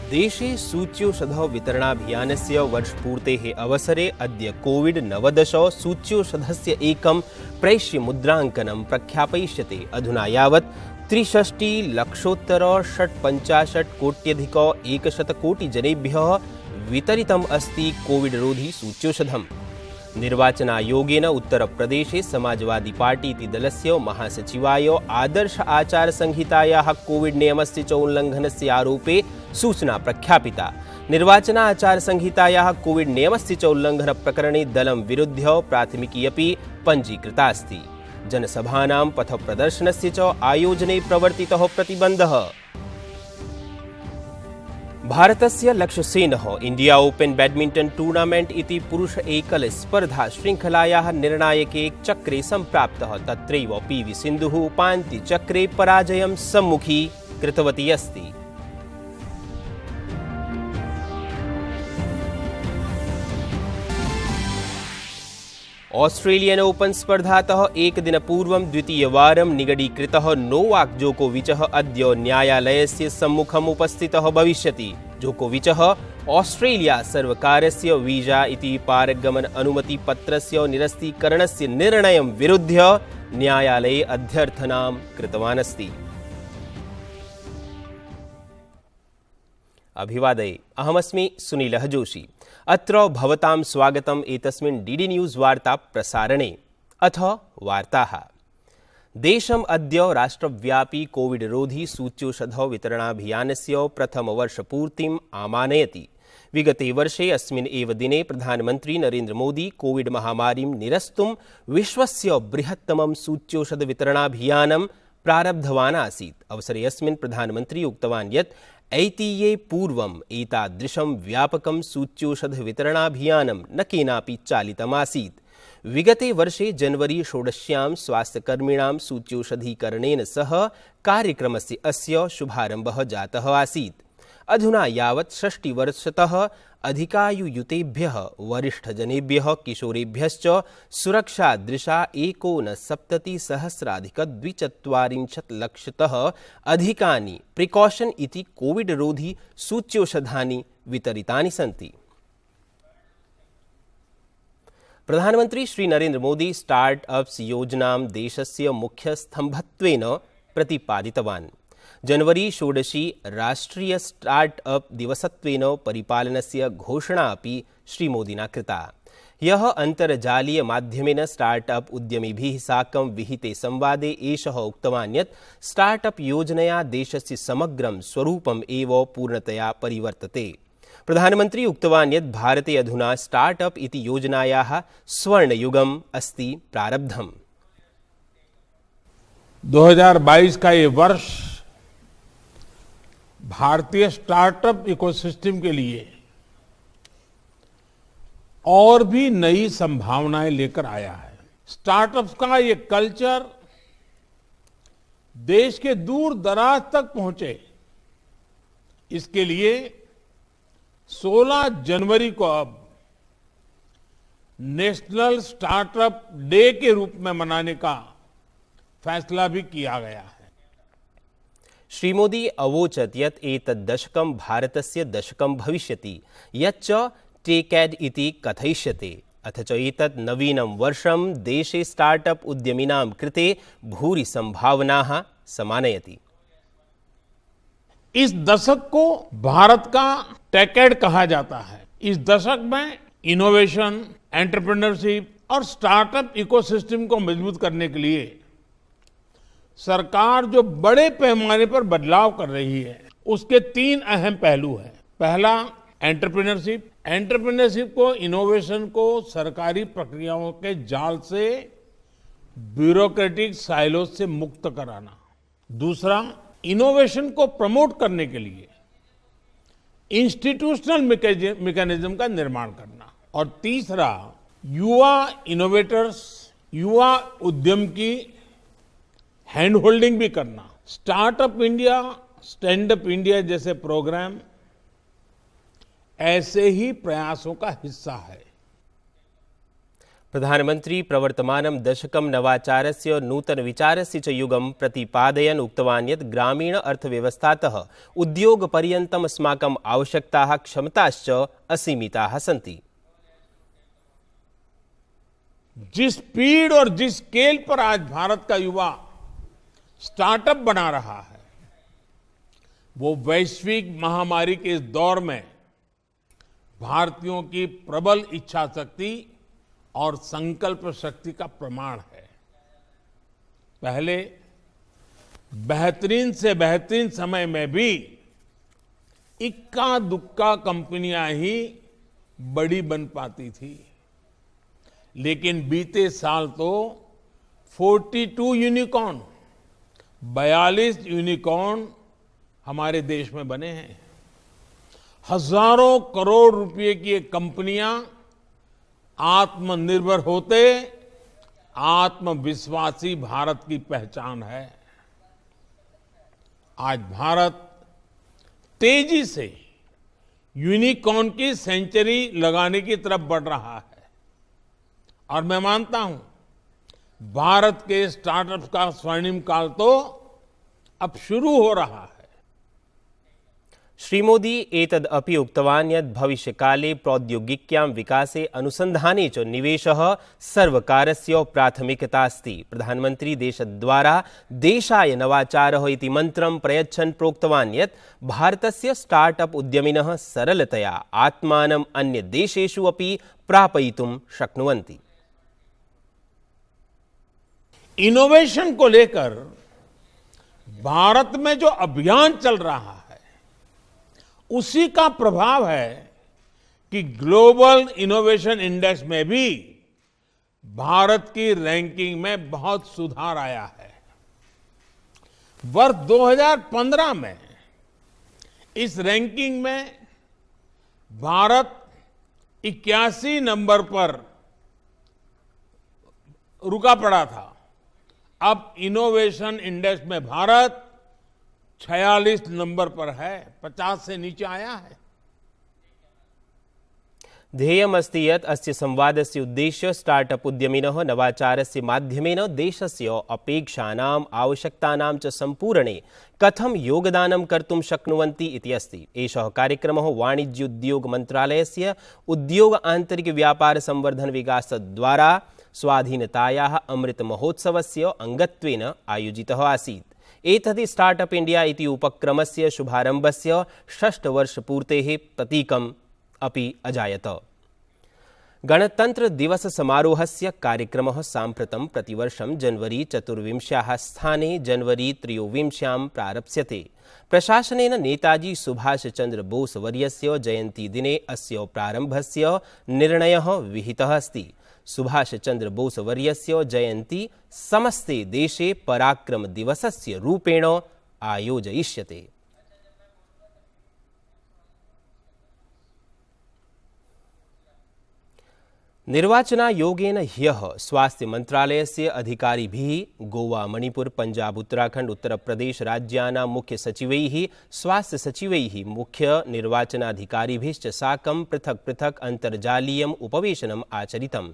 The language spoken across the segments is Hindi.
देशे सूच्यौषधवितरणाभियानस्य वर्षपूर्तेः अवसरे अद्य कोविड-19 सूच्यौषधस्य एकं प्रैष्यमुद्राङ्कनं प्रख्यापयिष्यते। अधुना यावत् 63,50,कोट्यधिक-100 वितरितम् अस्ति कोविड-रोधी सूच्यौषधम्। निर्वाचनायोगेन उत्तरप्रदेशे समाजवादी पार्टी इति दलस्य महासचिवाय आदर्श आचारसंहितायाः कोविड नियमस्य च उल्लङ्घनस्य आरोपे सूचना प्रख्यापिता। निर्वाचन आचारसंहितायाः कोविड नियमस्य च उल्लङ्घनप्रकरणे दलं विरुध्य प्राथमिकी अपि पञ्जीकृता अस्ति। जनसभानां पथप्रदर्शनस्य च आयोजने प्रवर्तितः प्रतिबन्धः। भारतस्य लक्ष्यसेनः इंडिया ओपन बैडमिंटन टूर्नामेंट इति पुरुष एकल स्पर्धा श्रृंखलायाः निर्णायके चक्रे सम्प्राप्तः। तत्रैव पीवी सिन्धुः उपान्त्यचक्रे पराजयं सम्मुखी कृतवती अस्ति। ऑस्ट्रेलियन ओपन स्पर्धातः एकदिनपूर्वं द्वितीयवारं निगडीकृतः नोवाक जोकोविचः अद्य न्यायालयस्य सम्मुखम् उपस्थितः भविष्यति। जोकोविचः ऑस्ट्रेलिया सर्वकारस्य वीजा इति पारगमन अनुमतिपत्रस्य निरस्तीकरणस्य निर्णयं विरुध्य न्यायालये अध्यर्थनां कृतवान् अस्ति। अभिवादये, अहमस्मि सुनीलः जोशी। अत्र भवतां स्वागतम् एतस्मिन् डीडी न्यूज़ वार्ता प्रसारणे। अथ वार्ताः। देशम् अद्य राष्ट्रव्यापी कोविड रोधी सूच्यौषध वितरणाभियानस्य प्रथमवर्षपूर्तिम् आमानयति। विगते वर्षे अस्मिन् एव दिने प्रधानमन्त्री नरेन्द्र मोदी कोविड महामारीं निरस्तुं विश्वस्य बृहत्तमं सूच्यौषध वितरणाभियानं प्रारब्धवान् आसीत्। अवसरे अस्मिन् प्रधानमन्त्री उक्तवान् यत् ऐतिह्ये पूर्वम् एतादृशं व्यापकं सूच्यौषध वितरणाभियानं न केनापि चालितमासीत्। विगते वर्षे जनवरी 16 स्वास्थ्यकर्मिणां सूच्यौषधीकरणेन सह कार्यक्रमस्य अस्य शुभारम्भः जातः आसीत्। अधुना यावत् 60 वर्षतः अधिकायुयुतेभ्यः वरिष्ठजनेभ्यः किशोरेभ्यश्च सुरक्षादृशा 69,सहस्राधिक-240 लक्षतः अधिकानि प्रिकॉशन इति कोविड रोधी सूच्यौषधानि वितरितानि सन्ति। प्रधानमन्त्री श्री नरेन्द्र मोदी स्टार्टअप्स योजनां देशस्य मुख्यस्तम्भत्वेन प्रतिपादितवान्। जनवरी 16 राष्ट्रीय स्टार्टअप दिवसत्वेन परिपालनस्य घोषणा अपि श्रीमोदिना कृता। ह्यः अन्तर्जालीय माध्यमेन स्टार्टअप उद्यमिभिः साकं विहिते संवादे एषः उक्तवान् यत् स्टार्टअप योजनया देशस्य समग्रं स्वरूपम् एव पूर्णतया परिवर्तते। प्रधानमन्त्री उक्तवान् यत् भारते अधुना स्टार्टअप इति योजनायाः स्वर्णयुगम् अस्ति प्रारब्धम्। 2022 का ये वर्ष भारतीय स्टार्टअप इकोसिस्टम के लिए और भी नई संभावनाएं लेकर आया है। स्टार्टअप्स का ये कल्चर देश के दूर दराज तक पहुंचे, इसके लिए 16 जनवरी को अब नेशनल स्टार्टअप डे के रूप में मनाने का फैसला भी किया गया है। श्रीमोदी अवोचत् यत् एतत् दशकं भारतस्य दशकं भविष्यति, यच्च टेकेड इति कथयिष्यते। अथ च एतत् नवीनं वर्षं देशे स्टार्टअप उद्यमिनां कृते भूरि संभावनाः समानयति। इस दशक को भारत का टेकेड कहा जाता है। इस दशक में इनोवेशन, एंटरप्रेन्योरशिप और स्टार्टअप इकोसिस्टम को मजबूत करने के लिए सरकार जो बड़े पैमाने पर बदलाव कर रही है, उसके 3 अहम पहलू हैं। पहला, एंटरप्रेन्योरशिप। एंटरप्रेन्योरशिप को, इनोवेशन को सरकारी प्रक्रियाओं के जाल से, ब्यूरोक्रेटिक साइलोज से मुक्त कराना। दूसरा, इनोवेशन को प्रमोट करने के लिए इंस्टीट्यूशनल मैकेनिज्म का निर्माण करना। और तीसरा, युवा इनोवेटर्स, युवा उद्यम की हैंड होल्डिंग भी करना। Startup India, stand up India जैसे प्रोग्राम ऐसे ही प्रयासों का हिस्सा है। प्रधानमंत्री प्रवर्तमानं दशकं नवाचारस्य नूतनविचारस्य च युगं प्रतिपादयन् उक्तवान् यत् ग्रामीण अर्थव्यवस्थातः उद्योगपर्यन्तम् अस्माकम् आवश्यकताः क्षमताश्च असीमिताः सन्ति। जिस स्पीड और जिस स्केल पर आज भारत का युवा स्टार्टअप बना रहा है, वो वैश्विक महामारी के इस दौर में भारतीयों की प्रबल इच्छा शक्ति और संकल्प शक्ति का प्रमाण है। पहले बेहतरीन से बेहतरीन समय में भी इक्का दुक्का कंपनियां ही बड़ी बन पाती थी, लेकिन बीते साल तो 42 यूनिकॉर्न 42 यूनिकॉर्न हमारे देश में बने हैं। हजारों करोड़ रुपए की ये कंपनियां आत्मनिर्भर होते आत्मविश्वासी भारत की पहचान है। आज भारत तेजी से यूनिकॉर्न की सेंचुरी लगाने की तरफ बढ़ रहा है और मैं मानता हूं भारत के स्टार्टअप्स का स्वर्णिम काल तो अब शुरू हो रहा है। श्रीमोदी एतद् अपि उक्तवान् यत् भविष्यकाले प्रौद्योगिक्यां विकासे अनुसन्धाने च निवेशः सर्वकारस्य प्राथमिकता अस्ति। प्रधानमन्त्री देशद्वारा देशाय नवाचारः इति मन्त्रं प्रयच्छन् प्रोक्तवान् यत् भारतस्य स्टार्टअप उद्यमिनः सरलतया आत्मानम् अन्यदेशेषु अपि प्रापयितुं शक्नुवन्ति। इनोवेशन को लेकर भारत में जो अभियान चल रहा है, उसी का प्रभाव है कि ग्लोबल इनोवेशन इंडेक्स में भी भारत की रैंकिंग में बहुत सुधार आया है। वर्ष 2015 में इस रैंकिंग में भारत 81 नंबर पर रुका पड़ा था। अब इनोवेशन इंडेक्स में भारत 46 नंबर पर है, 50 से नीचे आया है। ध्येयमस्ति यत् अस्य संवादस्य उद्देश्य स्टार्टअप उद्यमिनः नवाचारस्य माध्यमेन देशस्य अपेक्षानाम् आवश्यकतानां च सम्पूरणे कथं योगदानं कर्तुं शक्नुवन्ति इति अस्ति। एषः कार्यक्रमः वाणिज्योद्योग मन्त्रालयस्य उद्योग आन्तरिक व्यापार संवर्धन विकासद्वारा स्वाधीनतायाः अमृत महोत्सवस्य अंगत्वेन आयोजितः आसीत्। एतद् स्टार्टअप इंडिया इति उपक्रमस्य शुभारम्भस्य 6 वर्षपूर्तेः प्रतीकम् अपि अजायत। गणतन्त्रदिवससमारोहस्य कार्यक्रमः साम्प्रतं प्रतिवर्षं जनवरी 24 स्थाने जनवरी 23 प्रारप्स्यते। प्रशासनेन नेताजी सुभाषचन्द्र बोस वर्यस्य जयन्तीदिने अस्य प्रारम्भस्य निर्णयः विहितः अस्ति। सुभाषचन्द्र बोस वर्यस्य जयन्ती समस्ते देशे पराक्रम दिवसस्य रूपेण आयोजयिष्यते। निर्वाचनायोगेन ह्यः स्वास्थ्य मंत्रालयस्य अधिकारिभिः गोवा मणिपुर पंजाब उत्तराखंड उत्तर प्रदेश राज्यानां मुख्य सचिवैः स्वास्थ्य सचिवैः मुख्य निर्वाचनाधिकारिभिश्च साकं पृथक् पृथक् अन्तर्जालीयम् उपवेशनम् आचरितम्।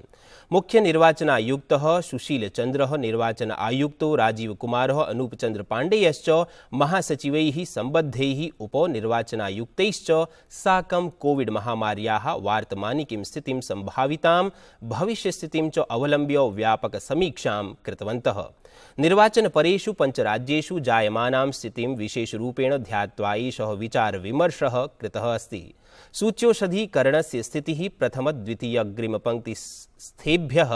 मुख्य निर्वाचनायुक्तः सुशील चन्द्रः, निर्वाचन आयुक्तो राजीव कुमारः, अनूप चन्द्र पाण्डेयश्च महासचिवैः सम्बद्धैः उपनिर्वाचनायुक्तैश्च साकं कोविड महामार्याः वार्तमानिकीं स्थितिं सम्भावितां भविष्यस्थितिं च अवलम्ब्य व्यापक समीक्षां कृतवन्तः। निर्वाचनपरेषु पञ्चराज्येषु जायमानां स्थितिं विशेषरूपेण ध्यात्वा एषः विचारविमर्शः कृतः अस्ति। सूच्यौषधीकरणस्य स्थितिः प्रथम द्वितीय अग्रिमपङ्क्तिस्थेभ्यः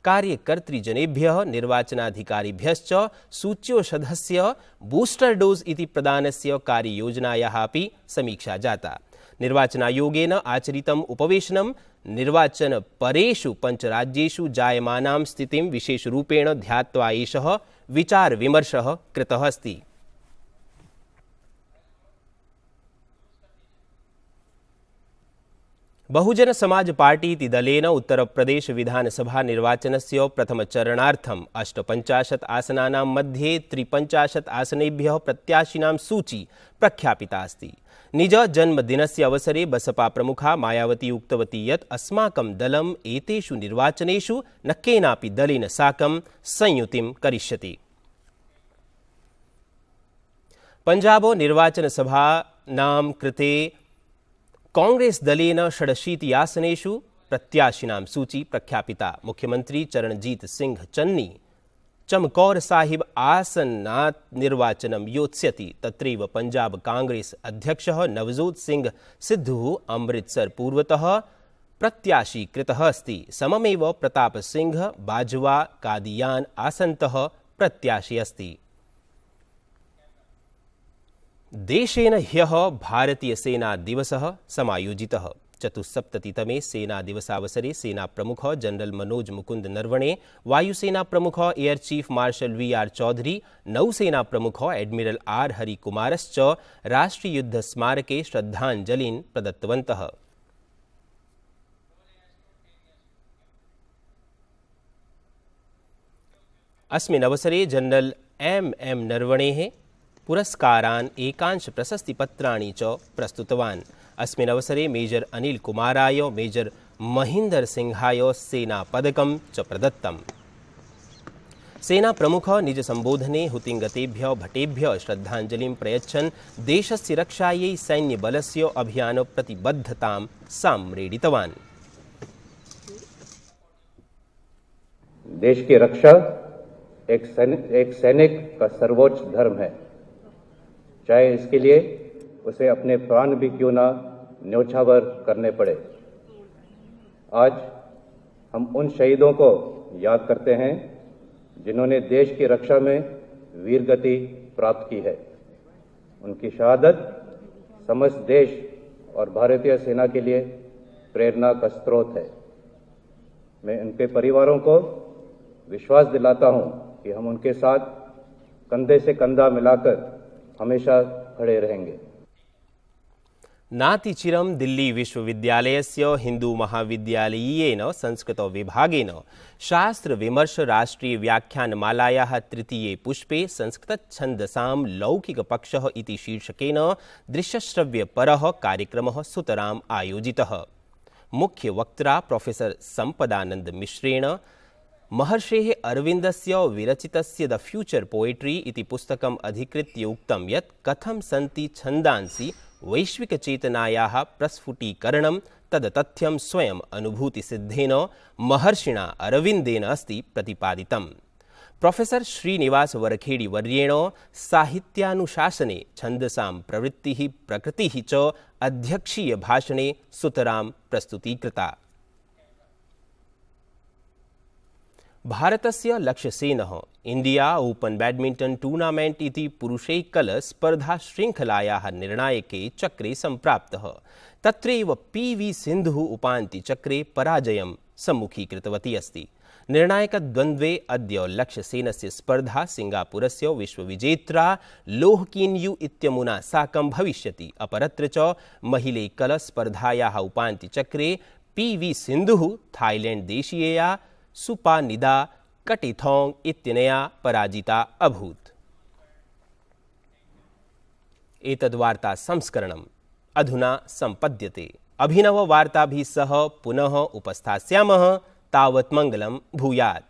कार्यकर्तृजनेभ्यः निर्वाचनाधिकारिभ्यश्च सूच्यौषधस्य बूस्टर डोज इति प्रदानस्य कार्ययोजनायाः अपि समीक्षा जाता। निर्वाचनायोगेन आचरितम् उपवेशनं निर्वाचनपरेषु पञ्चराज्येषु जायमानां स्थितिं विशेषरूपेण ध्यात्वा एषः विचारविमर्शः कृतः अस्ति। बहुजन समाज पार्टी इति दलेन उत्तरप्रदेश विधानसभा निर्वाचनस्य प्रथमचरणार्थम् 58 आसनानां मध्ये 53 आसनेभ्यः प्रत्याशिनां सूची प्रख्यापिता अस्ति। निज जन्मदिनस्य अवसरे बसपा प्रमुखा मायावती उक्तवती यत् अस्माकं दलम् एतेषु निर्वाचनेषु न केनापि दलेन साकं संयुतिं करिष्यति। पंजाबो निर्वाचनसभानां कृते कांग्रेस दलेन 86 आसनेषु प्रत्याशिनां सूची प्रख्यापिता। मुख्यमंत्री चरणजीत सिंह चन्नी चमकौर साहिब आसनात् निर्वाचनं योत्स्यति। तत्रैव पंजाब कांग्रेस अध्यक्षः नवजोत सिंह सिद्धू अमृतसर पूर्वतः प्रत्याशी कृतः अस्ति। सममेव प्रताप सिंह बाजवा कादियान आसनतः प्रत्याशी अस्ति। देशेन ह्यः भारतीय सेना दिवसः समायोजितः। 74तमे सेना दिवसावसरे सेना प्रमुख जनरल मनोज मुकुंद नरवणे, वायुसेना प्रमुख air chief marshal V R. Chaudhary, नौसेना प्रमुख एडमिरल आर. हरिकुमारश्च राष्ट्रीय युद्ध स्मारके श्रद्धांजलिं प्रदत्तवन्तः। अस्मिन् अवसरे जनरल एम नरवणेः पुरस्कारान् एकांश प्रशस्तिपत्राणि च प्रस्तुतवान्। अस्मिन् अवसरे मेजर अनिल कुमाराय, मेजर महींदर सिंहाय सेना पदकं च प्रदत्तम्। सेना प्रमुख निज संबोधने हुतिंगतेभ्यः भटेभ्यः श्रद्धांजलिं प्रयच्छन् देशस्य रक्षायै सैन्यबलस्य अभियान प्रतिबद्धतां सम्रेडितवान्। देश की रक्षा एक सैनिक का सर्वोच्च धर्म है, चाहे इसके लिए उसे अपने प्राण भी क्यों ना न्योछावर करने पड़े। आज हम उन शहीदों को याद करते हैं जिन्होंने देश की रक्षा में वीरगति प्राप्त की है। उनकी शहादत समस्त देश और भारतीय सेना के लिए प्रेरणा का स्रोत है। मैं उनके परिवारों को विश्वास दिलाता हूं कि हम उनके साथ कंधे से कंधा मिलाकर हमेशा खड़े रहेंगे। नातिचिरं दिल्ली विश्वविद्यालयस्य हिंदू महाविद्यालयीयेन संस्कृत विभागेन शास्त्र विमर्श राष्ट्रीय व्याख्यानमालायाः तृतीये पुष्पे संस्कृतछन्दसां लौकिकपक्षः इति शीर्षकेन दृश्यश्रव्यपरः कार्यक्रमः सुतराम् आयोजितः। मुख्यवक्त्रा प्रोफेसर सम्पदानंद मिश्रेण महर्षेः अरविन्दस्य विरचितस्य द फ्यूचर पोएट्री इति पुस्तकम् अधिकृत्य उक्तं यत् कथं सन्ति छन्दांसि वैश्विकचेतनायाः प्रस्फुटीकरणं तद् तथ्यं स्वयं अनुभूतिसिद्धेन महर्षिणा अरविन्देन अस्ति प्रतिपादितम्। प्रोफेसर श्रीनिवास वरखेड़ी वर्येण साहित्यानुशासने छन्दसां प्रवृत्तिः प्रकृतिः च अध्यक्षीय भाषणे सुतरां प्रस्तुतीकृता। भारतस्य लक्ष्यसेनः इंडिया ओपन बैडमिंटन टूर्नामेंट इति पुरुषैकल स्पर्धा श्रृंखलायाः निर्णायके चक्रे सम्प्राप्तः। तत्रैव पी.वी. सिन्धुः उपान्त्यचक्रे पराजयं सम्मुखीकृतवती अस्ति। निर्णायकद्वन्द्वे अद्य लक्ष्यसेनस्य स्पर्धा सिंगापुरस्य विश्वविजेत्रा लोहकिन्यू इत्यमुना साकं भविष्यति। अपरत्र च महिलैकल स्पर्धायाः उपान्त्यचक्रे पी.वी. सिन्धुः थाईलैंड देशीयया सुपानिदा कटिथोंग इत्यनया पराजिता अभूत्। एतद्वार्ता संस्करणम् अधुना सम्पद्यते। अभिनववार्ताभिः सह पुनः उपस्थास्यामः। तावत् मङ्गलं भूयात्।